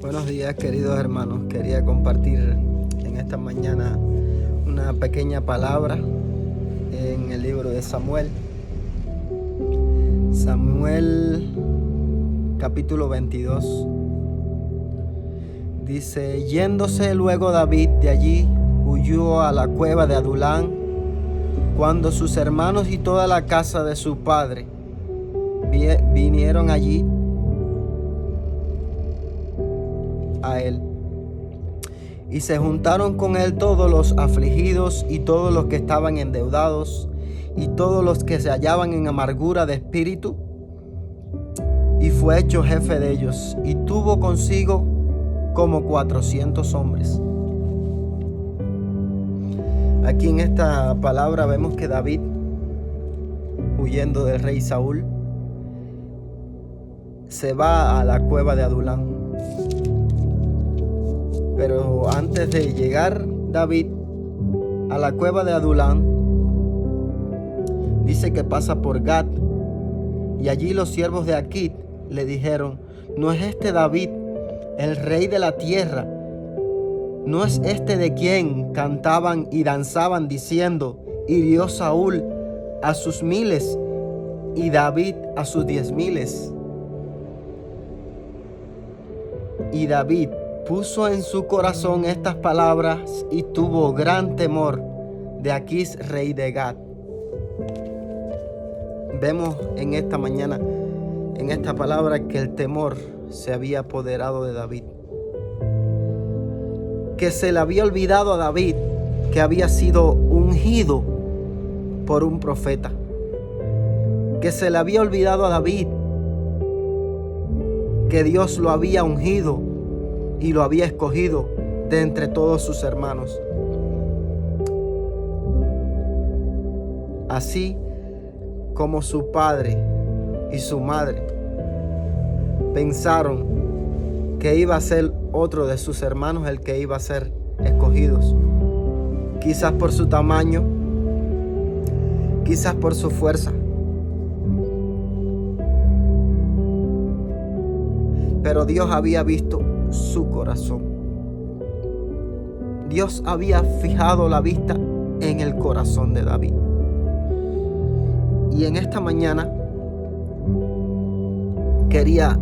Buenos días, queridos hermanos. Quería compartir en esta mañana una pequeña palabra en el libro de Samuel. Samuel capítulo 22. Dice: yéndose luego David de allí, huyó a la cueva de Adulán, cuando sus hermanos y toda la casa de su padre vinieron allí a él. Y se juntaron con él todos los afligidos y todos los que estaban endeudados y todos los que se hallaban en amargura de espíritu, y fue hecho jefe de ellos, y tuvo consigo como 400 hombres. Aquí en esta palabra vemos que David, huyendo del rey Saúl, se va a la cueva de Adulán. Pero antes de llegar David a la cueva de Adulán, dice que pasa por Gat, y allí los siervos de Aquit le dijeron: ¿no es este David, el rey de la tierra? ¿No es este de quien cantaban y danzaban diciendo: hirió Saúl a sus miles y David a sus 10,000? Y David puso en su corazón estas palabras y tuvo gran temor de Aquís, rey de Gat. Vemos en esta mañana, en esta palabra, que el temor se había apoderado de David. Que se le había olvidado a David que había sido ungido por un profeta. Que se le había olvidado a David que Dios lo había ungido y lo había escogido de entre todos sus hermanos. Así como su padre y su madre pensaron que iba a ser otro de sus hermanos el que iba a ser escogido, quizás por su tamaño, quizás por su fuerza, pero Dios había visto su corazón. Dios había fijado la vista en el corazón de David. Y en esta mañana quería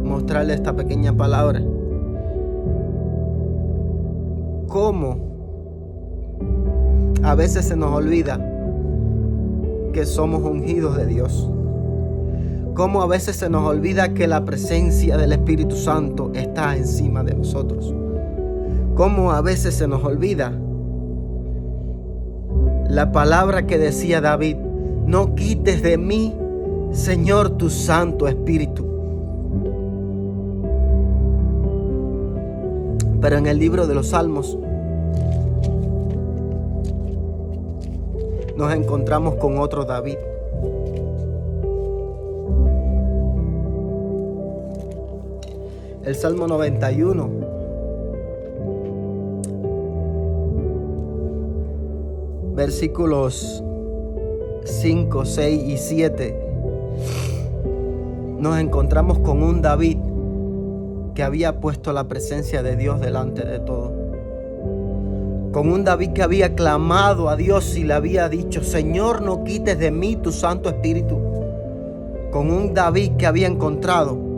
mostrarle esta pequeña palabra. Cómo a veces se nos olvida que somos ungidos de Dios. Cómo a veces se nos olvida que la presencia del Espíritu Santo está encima de nosotros. Cómo a veces se nos olvida la palabra que decía David: no quites de mí, Señor, tu Santo Espíritu. Pero en el libro de los Salmos nos encontramos con otro David. El Salmo 91, versículos 5, 6 y 7, nos encontramos con un David que había puesto la presencia de Dios delante de todo. Con un David que había clamado a Dios y le había dicho: Señor, no quites de mí tu Santo Espíritu. Con un David que había encontrado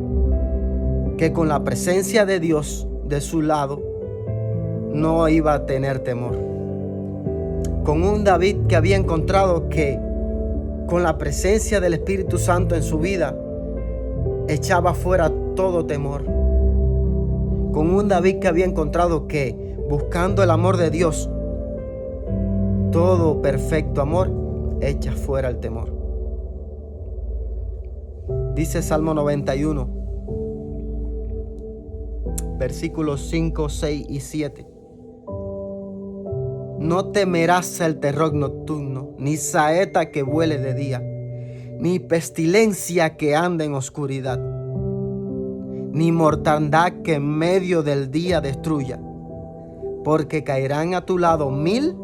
que con la presencia de Dios de su lado no iba a tener temor. Con un David que había encontrado que con la presencia del Espíritu Santo en su vida echaba fuera todo temor. Con un David que había encontrado que buscando el amor de Dios, todo perfecto amor echa fuera el temor. Dice Salmo 91, versículos 5, 6 y 7. No temerás el terror nocturno, ni saeta que vuele de día, ni pestilencia que ande en oscuridad, ni mortandad que en medio del día destruya, porque caerán a tu lado 1,000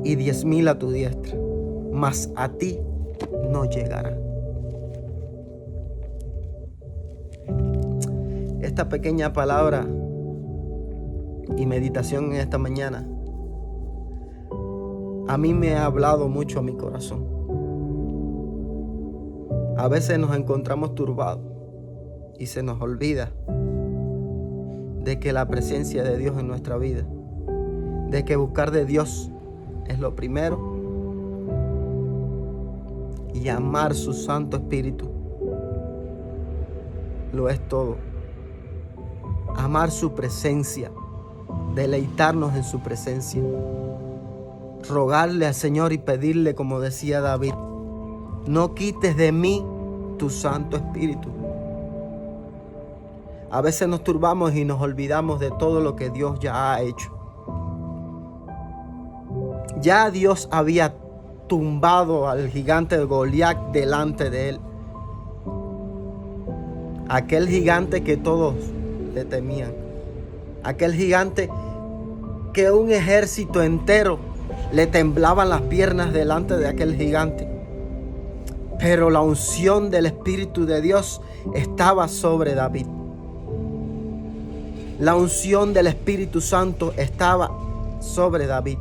y 10,000 a tu diestra, mas a ti no llegará. esta pequeña palabra y meditación en esta mañana a mí me ha hablado mucho a mi corazón. A veces nos encontramos turbados y se nos olvida de que la presencia de Dios en nuestra vida, de que buscar de Dios es lo primero y amar su Santo Espíritu lo es todo. Amar su presencia, deleitarnos en su presencia, rogarle al Señor y pedirle, como decía David, no quites de mí tu Santo Espíritu. A veces nos turbamos y nos olvidamos de todo lo que Dios ya ha hecho. Ya Dios había tumbado al gigante de Goliat delante de él. Aquel gigante que todos le temían. Aquel gigante que un ejército entero le temblaban las piernas delante de aquel gigante. Pero la unción del Espíritu de Dios estaba sobre David. La unción del Espíritu Santo estaba sobre David.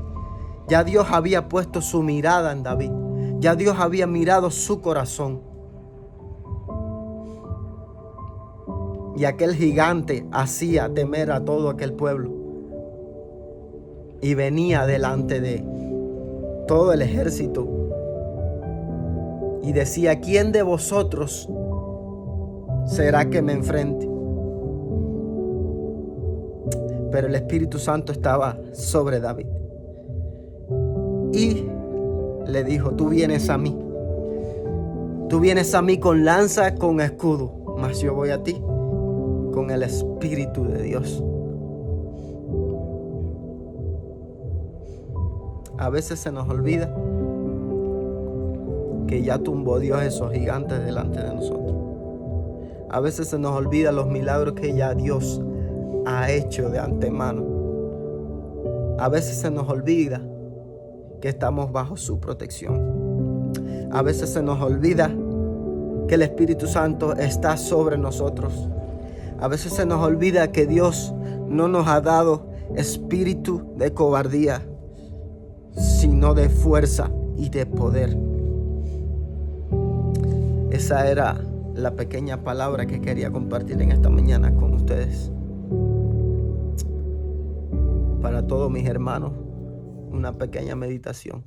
Ya Dios había puesto su mirada en David. Ya Dios había mirado su corazón. Y aquel gigante hacía temer a todo aquel pueblo. Y venía delante de todo el ejército. Y decía, ¿quién de vosotros será que me enfrente? Pero el Espíritu Santo estaba sobre David. Y le dijo, tú vienes a mí. Tú vienes a mí con lanza, con escudo. Mas yo voy a ti con el Espíritu de Dios. A veces se nos olvida que ya tumbó Dios esos gigantes delante de nosotros. A veces se nos olvida los milagros que ya Dios ha hecho de antemano. A veces se nos olvida que estamos bajo su protección. A veces se nos olvida que el Espíritu Santo está sobre nosotros. A veces se nos olvida que Dios no nos ha dado espíritu de cobardía, sino de fuerza y de poder. Esa era la pequeña palabra que quería compartir en esta mañana con ustedes. Para todos mis hermanos, una pequeña meditación.